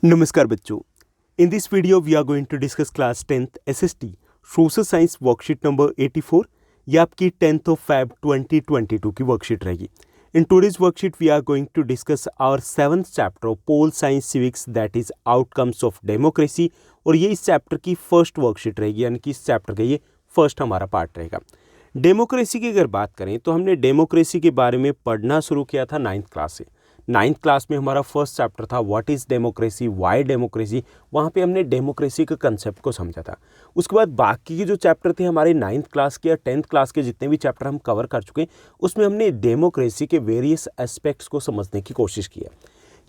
नमस्कार बच्चों। In this video we are going to discuss class 10th SST social science worksheet number 84। ये आपकी 10th of Feb 2022 की worksheet रहेगी। In today's worksheet we are going to discuss our 7th chapter of pol science civics that is outcomes of democracy. और ये इस chapter की first worksheet रहेगी, यानी कि इस चैप्टर का ये फर्स्ट हमारा पार्ट रहेगा। डेमोक्रेसी की अगर बात करें तो हमने डेमोक्रेसी के बारे में पढ़ना शुरू किया था 9th क्लास से। 9th क्लास में हमारा फर्स्ट चैप्टर था what is democracy, Y democracy. वहाँ पे हमने डेमोक्रेसी के कंसेप्ट को समझा था। उसके बाद बाकी के जो चैप्टर थे हमारे 9th क्लास के या 10th क्लास के जितने भी चैप्टर हम कवर कर चुके हैं, उसमें हमने डेमोक्रेसी के वेरियस एस्पेक्ट्स को समझने की कोशिश की है।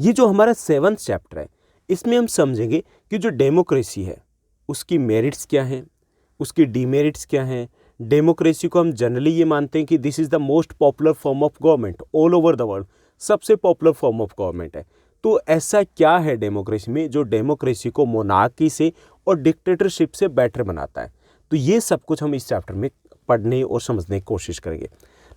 ये जो हमारा 7th चैप्टर है, इसमें हम समझेंगे कि जो डेमोक्रेसी है उसकी मेरिट्स क्या हैं, उसकी डीमेरिट्स क्या हैं। डेमोक्रेसी को हम जनरली ये मानते हैं कि this is the most popular form of government all over the world, सबसे पॉपुलर फॉर्म ऑफ गवर्नमेंट है। तो ऐसा क्या है डेमोक्रेसी में जो डेमोक्रेसी को मोनार्की से और डिक्टेटरशिप से बेटर बनाता है। तो ये सब कुछ हम इस चैप्टर में पढ़ने और समझने की कोशिश करेंगे।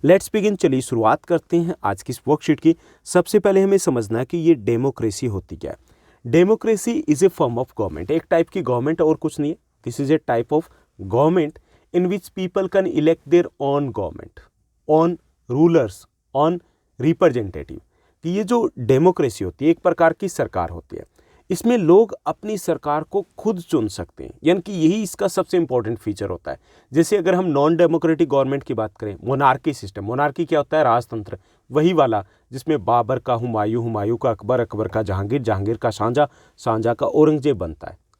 Let's begin. चलिए शुरुआत करते हैं आज की इस वर्कशीट की। सबसे पहले हमें समझना है कि ये डेमोक्रेसी होती क्या है। Democracy is a form of government, एक टाइप की गवर्नमेंट और कुछ नहीं है। This is a type of government in which people can elect their own government, on rulers, on representative। कि ये जो डेमोक्रेसी होती है एक प्रकार की सरकार होती है। इसमें लोग अपनी सरकार को खुद चुन सकते हैं, यानी कि यही इसका सबसे इंपॉर्टेंट फीचर होता है। जैसे अगर हम नॉन डेमोक्रेटिक गवर्नमेंट की बात करें, मोनार्की सिस्टम। मोनार्की क्या होता है? राजतंत्र, वही वाला जिसमें बाबर का हुमायूं, हुमायूं का अकबर, अकबर का जहांगीर, जहांगीर का शाहजहां, शाहजहां का औरंगजेब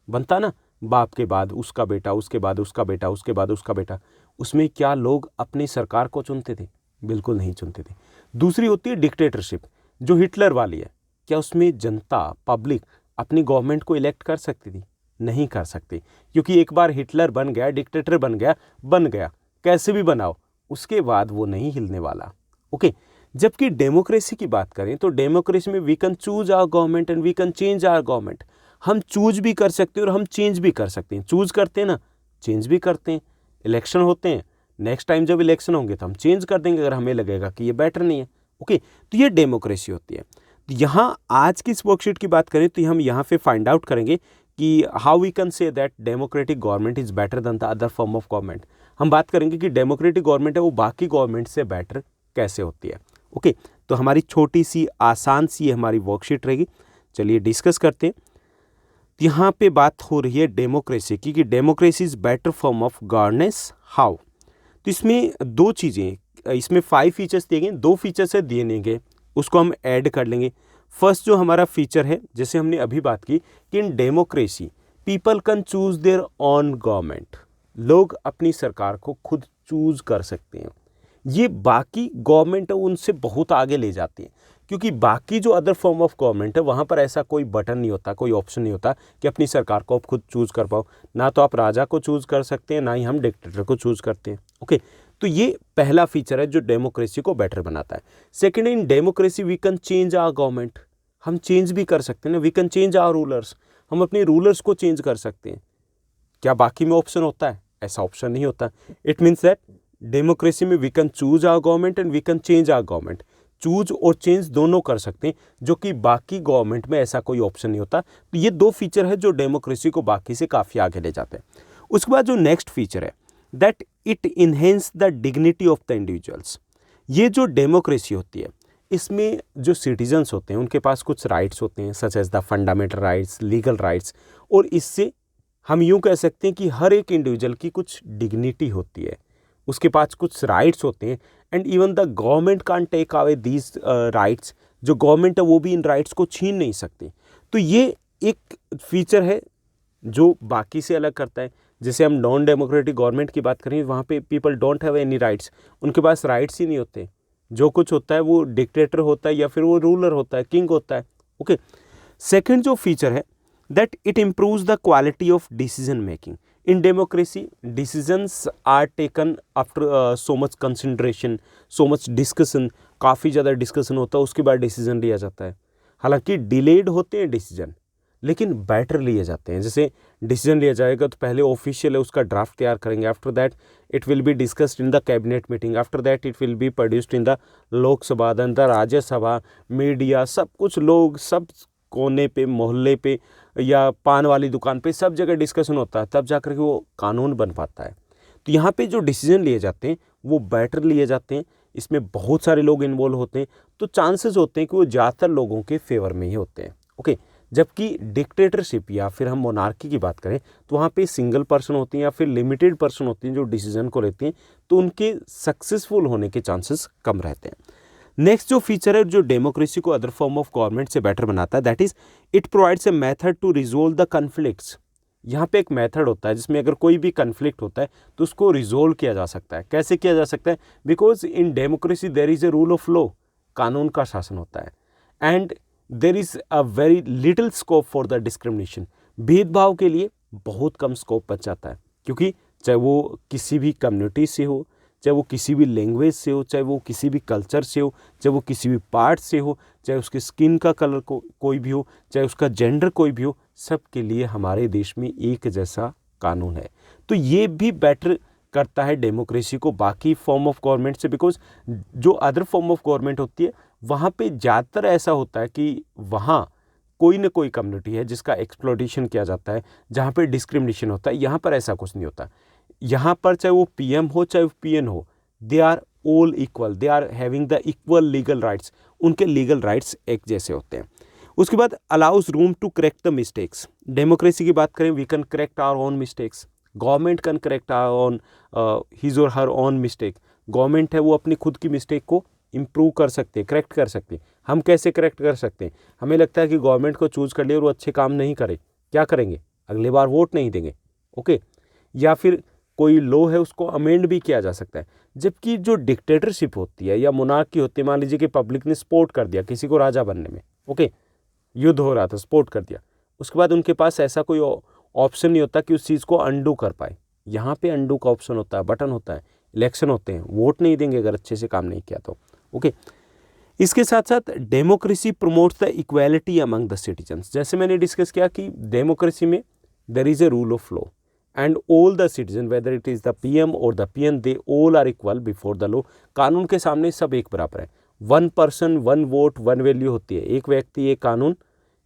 बनता ना। बाप के बाद उसका बेटा, उसके बाद उसका बेटा, उसके बाद उसका बेटा। उसमें क्या लोग अपनी सरकार को चुनते थे? बिल्कुल नहीं चुनते थे। दूसरी होती है डिक्टेटरशिप, जो हिटलर वाली है। क्या उसमें जनता, पब्लिक अपनी गवर्नमेंट को इलेक्ट कर सकती थी? नहीं कर सकती, क्योंकि एक बार हिटलर बन गया, डिक्टेटर बन गया, कैसे भी बनाओ, उसके बाद वो नहीं हिलने वाला। ओके। जबकि डेमोक्रेसी की बात करें तो डेमोक्रेसी में we can choose our government and we can change our government. हम चूज भी कर सकते हैं और हम चेंज भी कर सकते हैं। चूज करते हैं ना, चेंज भी करते हैं। इलेक्शन होते हैं, नेक्स्ट टाइम जब इलेक्शन होंगे तो हम चेंज कर देंगे अगर हमें लगेगा कि ये बेटर नहीं है। ओके, तो ये डेमोक्रेसी होती है। तो यहाँ आज की इस वर्कशीट की बात करें तो हम यहाँ पे फाइंड आउट करेंगे कि how we can say that democratic government is better than the other form of government. हम बात करेंगे कि डेमोक्रेटिक गवर्नमेंट है वो बाकी गवर्नमेंट से बेटर कैसे होती है। ओके, तो हमारी छोटी सी आसान सी हमारी वर्कशीट रहेगी। चलिए डिस्कस करते हैं। यहाँ पे बात हो रही है डेमोक्रेसी की, कि democracy is better form of governance. How? तो इसमें दो चीज़ें, इसमें 5 फीचर्स दिए गए, 2 फीचर्स है दिए नहीं गए, उसको हम ऐड कर लेंगे। फर्स्ट जो हमारा फीचर है, जैसे हमने अभी बात की कि in democracy people can choose their own government. लोग अपनी सरकार को खुद चूज कर सकते हैं। ये बाकी गवर्नमेंट है उनसे बहुत आगे ले जाती है, क्योंकि बाकी जो अदर फॉर्म ऑफ गवर्नमेंट है वहाँ पर ऐसा कोई बटन नहीं होता, कोई ऑप्शन नहीं होता कि अपनी सरकार को आप खुद चूज़ कर पाओ। ना तो आप राजा को चूज़ कर सकते हैं, ना ही हम डिक्टेटर को चूज़ करते हैं। ओके, तो ये पहला फीचर है जो डेमोक्रेसी को बेटर बनाता है। Second, in democracy we can change our government. हम चेंज भी कर सकते हैं ना, we can change our rulers. हम अपने रूलर्स को चेंज कर सकते हैं। क्या बाकी में ऑप्शन होता है? ऐसा ऑप्शन नहीं होता। इट मीन्स दैट डेमोक्रेसी में we can choose our government and we can change our government. Choose और चेंज दोनों कर सकते हैं, जो कि बाकी गवर्नमेंट में ऐसा कोई ऑप्शन नहीं होता। तो ये 2 फीचर है जो डेमोक्रेसी को बाकी से काफ़ी आगे ले जाते हैं। उसके बाद जो नेक्स्ट फीचर है that it enhance the dignity of the individuals. ये जो डेमोक्रेसी होती है इसमें जो सिटीजन्स होते हैं उनके पास कुछ राइट्स होते हैं, such as the fundamental rights, legal rights. और इससे हम यूँ कह सकते हैं कि हर एक इंडिविजुअल की कुछ डिग्निटी होती है, उसके पास कुछ राइट्स होते हैं। And even the government can take away these rights. जो गवर्नमेंट है वो भी इन राइट्स को छीन नहीं सकती। तो ये एक फीचर है जो बाकी से अलग करता है। जैसे हम नॉन डेमोक्रेटिक गवर्नमेंट की बात करें, वहाँ पे people don't have any rights, उनके पास राइट्स ही नहीं होते। जो कुछ होता है वो डिक्टेटर होता है या फिर वो रूलर होता है, किंग होता है। ओके, सेकेंड जो फीचर है that it improves the quality of decision making. In democracy, decisions are taken after so much consideration, so much discussion। काफ़ी ज़्यादा डिस्कशन होता है, उसके बाद डिसीजन लिया जाता है। हालांकि डिलेड होते हैं डिसीजन, लेकिन बेटर लिए जाते हैं। जैसे डिसीजन लिया जाएगा तो पहले ऑफिशियल है उसका ड्राफ्ट तैयार करेंगे, after that it will be discussed in the cabinet meeting, after that it will be produced in the Lok Sabha, then the Rajya Sabha, media, सब कुछ लोग सब कोने पे, मोहल्ले पे या पान वाली दुकान पे, सब जगह डिस्कशन होता है, तब जाकर के वो कानून बन पाता है। तो यहाँ पे जो डिसीजन लिए जाते हैं वो बेटर लिए जाते हैं, इसमें बहुत सारे लोग इन्वॉल्व होते हैं, तो चांसेस होते हैं कि वो ज़्यादातर लोगों के फेवर में ही होते हैं। ओके, जबकि डिक्टेटरशिप या फिर हम मोनार्की की बात करें तो वहाँ पे सिंगल पर्सन होती हैं या फिर लिमिटेड पर्सन होती हैं जो डिसीजन को लेते हैं, तो उनके सक्सेसफुल होने के चांसेस कम रहते हैं। नेक्स्ट जो फीचर है जो डेमोक्रेसी को अदर फॉर्म ऑफ गवर्नमेंट से बेटर बनाता है, that is it provides a method to resolve the conflicts. यहाँ पे एक मेथड होता है जिसमें अगर कोई भी कन्फ्लिक्ट होता है तो उसको रिजोल्व किया जा सकता है। कैसे किया जा सकता है? Because in democracy there is a rule of law, कानून का शासन होता है, and there is a very little scope for the discrimination. भेदभाव के लिए बहुत कम स्कोप बच जाता है, क्योंकि चाहे वो किसी भी कम्युनिटी से हो, चाहे वो किसी भी लैंग्वेज से हो, चाहे वो किसी भी कल्चर से हो, चाहे वो किसी भी पार्ट से हो, चाहे उसकी स्किन का कलर कोई भी हो, चाहे उसका जेंडर कोई भी हो, सबके लिए हमारे देश में एक जैसा कानून है। तो ये भी बेटर करता है डेमोक्रेसी को बाकी फॉर्म ऑफ गवर्नमेंट से, बिकॉज जो अदर फॉर्म ऑफ गवर्नमेंट होती है वहाँ पे ज़्यादातर ऐसा होता है कि वहाँ कोई ना कोई कम्युनिटी है जिसका एक्सप्लॉयटेशन किया जाता है, जहाँ पे डिस्क्रिमिनेशन होता है। यहाँ पर ऐसा कुछ नहीं होता। यहाँ पर चाहे वो पीएम हो चाहे वो पीएन हो, they are all equal, they are having the equal legal rights, उनके लीगल राइट्स एक जैसे होते हैं। उसके बाद allows room to correct the mistakes. Democracy की बात करें, we can correct our own mistakes, government can correct our own his or her own mistake. Government है वो अपनी खुद की मिस्टेक को इम्प्रूव कर सकते हैं, करेक्ट कर सकते हैं। हम कैसे करेक्ट कर सकते हैं? हमें लगता है कि गवर्नमेंट को चूज कर लिया और वो अच्छे काम नहीं करे, क्या करेंगे? अगली बार वोट नहीं देंगे। ओके, या फिर कोई लॉ है उसको अमेंड भी किया जा सकता है। जबकि जो डिक्टेटरशिप होती है या मोनार्की होती है, मान लीजिए कि पब्लिक ने सपोर्ट कर दिया किसी को राजा बनने में, ओके, युद्ध हो रहा था, सपोर्ट कर दिया, उसके बाद उनके पास ऐसा कोई ऑप्शन नहीं होता कि उस चीज़ को अंडू कर पाए। यहाँ पे अंडू का ऑप्शन होता है, बटन होता है, इलेक्शन होते हैं, वोट नहीं देंगे अगर अच्छे से काम नहीं किया तो। ओके, इसके साथ साथ democracy promotes the equality among the citizens. जैसे मैंने डिस्कस किया कि डेमोक्रेसी में there is a rule of law and all the citizen whether it is the PM और the PN, they all are equal before the law. कानून के सामने सब एक बराबर है। One person one vote one value होती है। एक व्यक्ति एक कानून,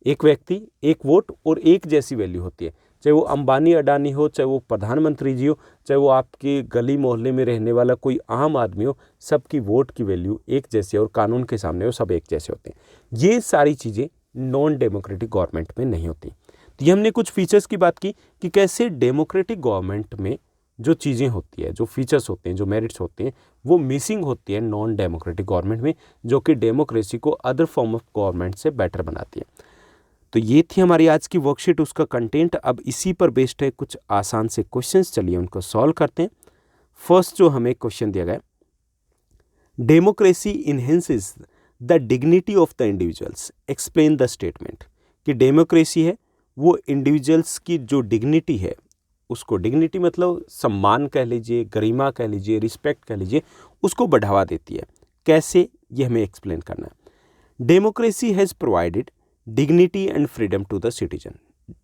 एक व्यक्ति एक वोट और एक जैसी वैल्यू होती है। चाहे वो अंबानी अडानी हो, चाहे वो प्रधानमंत्री जी हो, चाहे वो आपके गली मोहल्ले में रहने वाला कोई आम आदमी हो, सबकी वोट की वैल्यू एक जैसी है और कानून के सामने वो सब एक जैसे होते हैं। ये सारी चीज़ें नॉन डेमोक्रेटिक गवर्नमेंट में नहीं होती। तो ये हमने कुछ फीचर्स की बात की कि कैसे डेमोक्रेटिक गवर्नमेंट में जो चीज़ें होती है, जो फीचर्स होते हैं, जो मेरिट्स होते हैं, वो मिसिंग होती है नॉन डेमोक्रेटिक गवर्नमेंट में, जो कि डेमोक्रेसी को अदर फॉर्म ऑफ गवर्नमेंट से बेटर बनाती है। तो ये थी हमारी आज की वर्कशीट, उसका कंटेंट। अब इसी पर बेस्ड है कुछ आसान से क्वेश्चंस, चलिए उनको सॉल्व करते हैं। फर्स्ट जो हमें क्वेश्चन दिया गया, democracy enhances the dignity of the individuals, explain the statement. कि डेमोक्रेसी है वो इंडिविजुअल्स की जो डिग्निटी है उसको, डिग्निटी मतलब सम्मान कह लीजिए, गरिमा कह लीजिए, रिस्पेक्ट कह लीजिए, उसको बढ़ावा देती है। कैसे, ये हमें एक्सप्लेन करना है। Democracy has provided dignity and freedom to the citizen.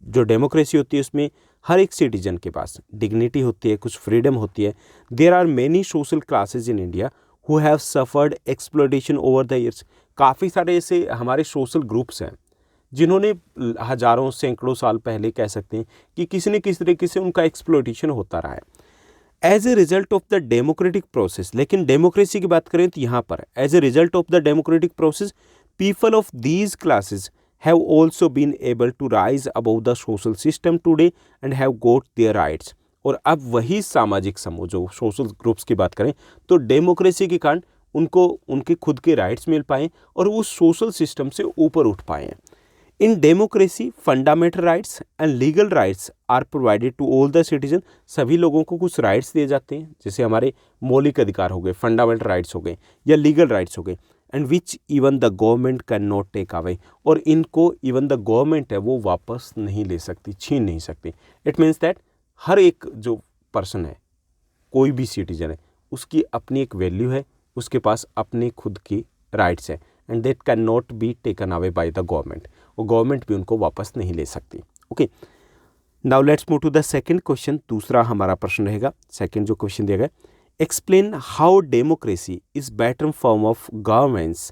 जो डेमोक्रेसी होती है उसमें हर एक सिटीजन के पास डिग्निटी होती है, कुछ फ्रीडम होती है। There are many social classes in India who have suffered exploitation over the years. काफ़ी सारे ऐसे हमारे सोशल ग्रुप्स हैं जिन्होंने हजारों सैकड़ों साल पहले कह सकते हैं कि किसी न किसी तरीके से उनका एक्सप्लॉयटेशन होता रहा है as a result of the democratic process. लेकिन डेमोक्रेसी की बात करें तो यहाँ पर as a result of the democratic process people of these classes have also been able to rise above the social system today and have got their rights। और अब वही सामाजिक समूह जो सोशल ग्रुप्स की बात करें तो डेमोक्रेसी के कारण उनको उनके खुद के राइट्स मिल पाए और उस सोशल सिस्टम से ऊपर उठ पाए हैं। In democracy fundamental rights and legal rights are provided to all the citizen. सभी लोगों को कुछ राइट्स दिए जाते हैं, जैसे हमारे मौलिक अधिकार हो गए, फंडामेंटल राइट्स हो गए या लीगल राइट्स हो गए, and which even the government can not take away. और इनको इवन द गवर्नमेंट है वो वापस नहीं ले सकती, छीन नहीं सकती। इट मीन्स दैट हर एक जो पर्सन है, कोई भी सिटीजन है, उसकी अपनी एक वैल्यू है, उसके पास अपने खुद की राइट्स है, and that can not be taken away by the government. और गवर्नमेंट भी उनको वापस नहीं ले सकती। Okay, now let's move to the second question. दूसरा हमारा प्रश्न रहेगा, सेकंड जो क्वेश्चन दिया गया, explain how democracy is better form of governance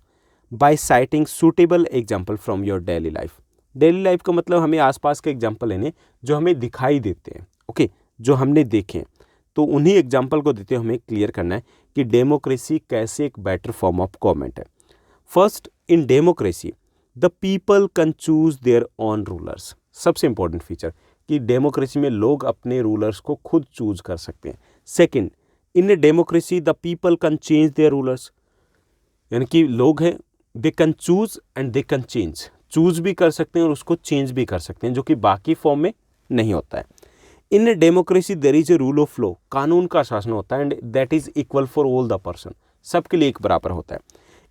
by citing suitable example from your daily life। Daily life का मतलब हमें आसपास के एग्जाम्पल लेने जो हमें दिखाई देते हैं, ओके, जो हमने देखे, तो उन्हीं एग्जाम्पल को देते हुए हमें क्लियर करना है कि डेमोक्रेसी कैसे एक बेटर फॉर्म ऑफ गवर्नमेंट है। First, in democracy the people can choose their own rulers. सबसे इंपॉर्टेंट फीचर कि डेमोक्रेसी में लोग अपने रूलर्स को खुद चूज कर सकते हैं। Second, in a democracy the people can change their rulers, यानी कि लोग हैं they can choose and they can change, choose भी कर सकते हैं और उसको चेंज भी कर सकते हैं, जो कि बाकी फॉर्म में नहीं होता है। In a democracy there is a rule of law, कानून का शासन होता है, and that is equal for all the person, सबके लिए एक बराबर होता है।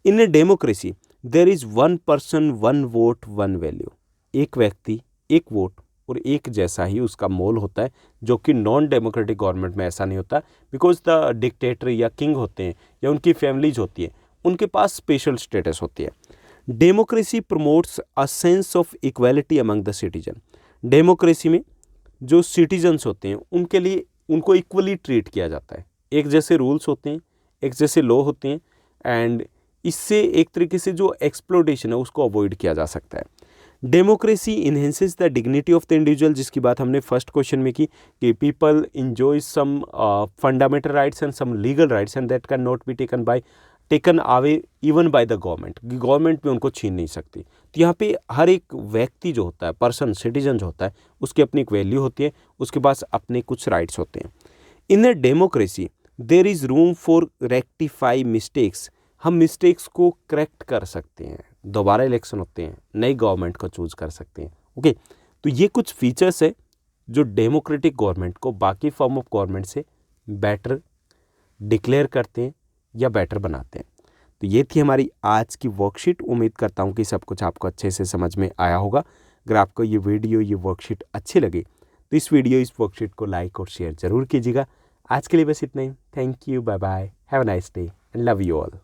In a democracy there is one person one vote one value, एक व्यक्ति एक वोट और एक जैसा ही उसका मोल होता है, जो कि नॉन डेमोक्रेटिक गवर्नमेंट में ऐसा नहीं होता, बिकॉज द डिक्टेटर या किंग होते हैं या उनकी फैमिलीज होती है, उनके पास स्पेशल स्टेटस होती है। Democracy promotes a sense of equality among the citizen, democracy में जो सिटीजन्स होते हैं उनके लिए उनको इक्वली ट्रीट किया जाता है, एक जैसे रूल्स होते हैं, एक जैसे लॉ होते हैं, एंड इससे एक तरीके से जो एक्सप्लोटेशन है उसको अवॉइड किया जा सकता है। Democracy enhances the dignity of the individual, जिसकी बात हमने फर्स्ट क्वेश्चन में की कि people enjoy some fundamental rights and some legal rights and that can not be taken away even by the government में उनको छीन नहीं सकती। तो यहाँ पे हर एक व्यक्ति जो होता है, पर्सन सिटीजन जो होता है, उसकी अपनी एक वैल्यू होती है, उसके पास अपने कुछ राइट्स होते हैं। In a democracy there is room for rectify mistakes, हम मिस्टेक्स को करेक्ट कर सकते हैं, दोबारा इलेक्शन होते हैं, नई गवर्नमेंट को चूज कर सकते हैं, ओके। तो ये कुछ फीचर्स है जो डेमोक्रेटिक गवर्नमेंट को बाकी फॉर्म ऑफ गवर्नमेंट से बेटर डिक्लेयर करते हैं या बेटर बनाते हैं। तो ये थी हमारी आज की वर्कशीट। उम्मीद करता हूँ कि सब कुछ आपको अच्छे से समझ में आया होगा। अगर आपको ये वीडियो, ये वर्कशीट अच्छी लगे तो इस वर्कशीट को लाइक और शेयर ज़रूर कीजिएगा। आज के लिए बस इतना ही। Thank you, bye bye, have a nice day and love you all.